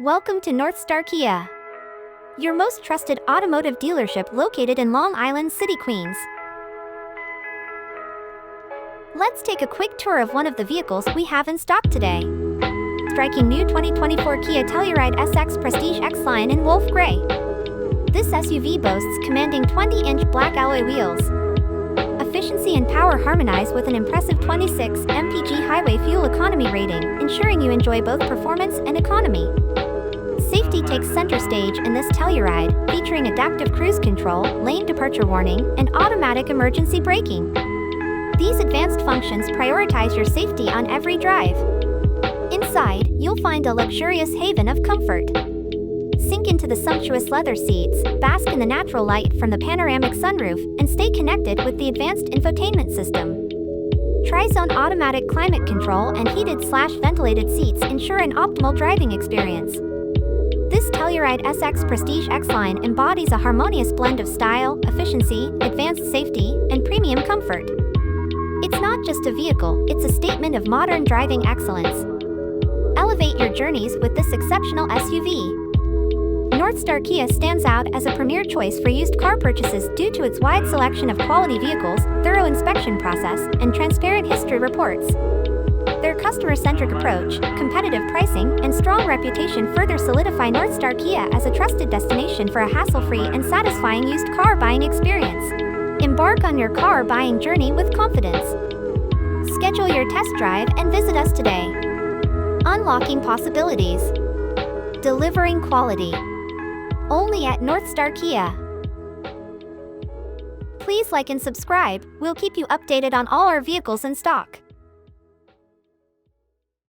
Welcome to Northstar Kia, your most trusted automotive dealership located in Long Island City, Queens. Let's take a quick tour of one of the vehicles we have in stock today. Striking new 2024 Kia Telluride SX Prestige X-Line in Wolf Gray. This SUV boasts commanding 20-inch black alloy wheels. Efficiency and power harmonize with an impressive 26 mpg highway fuel economy rating, ensuring you enjoy both performance and economy. Safety takes center stage in this Telluride, featuring adaptive cruise control, lane departure warning, and automatic emergency braking. These advanced functions prioritize your safety on every drive. Inside, you'll find a luxurious haven of comfort. Sink into the sumptuous leather seats, bask in the natural light from the panoramic sunroof, and stay connected with the advanced infotainment system. Tri-zone automatic climate control and heated/ventilated seats ensure an optimal driving experience. This Telluride SX Prestige X-Line embodies a harmonious blend of style, efficiency, advanced safety, and premium comfort. It's not just a vehicle, it's a statement of modern driving excellence. Elevate your journeys with this exceptional SUV. Northstar Kia stands out as a premier choice for used car purchases due to its wide selection of quality vehicles, thorough inspection process, and transparent history reports. Their customer-centric approach, competitive pricing, and strong reputation further solidify Northstar Kia as a trusted destination for a hassle-free and satisfying used car buying experience. Embark on your car buying journey with confidence. Schedule your test drive and visit us today. Unlocking possibilities. Delivering quality. Only at Northstar Kia. Please like and subscribe. We'll keep you updated on all our vehicles in stock.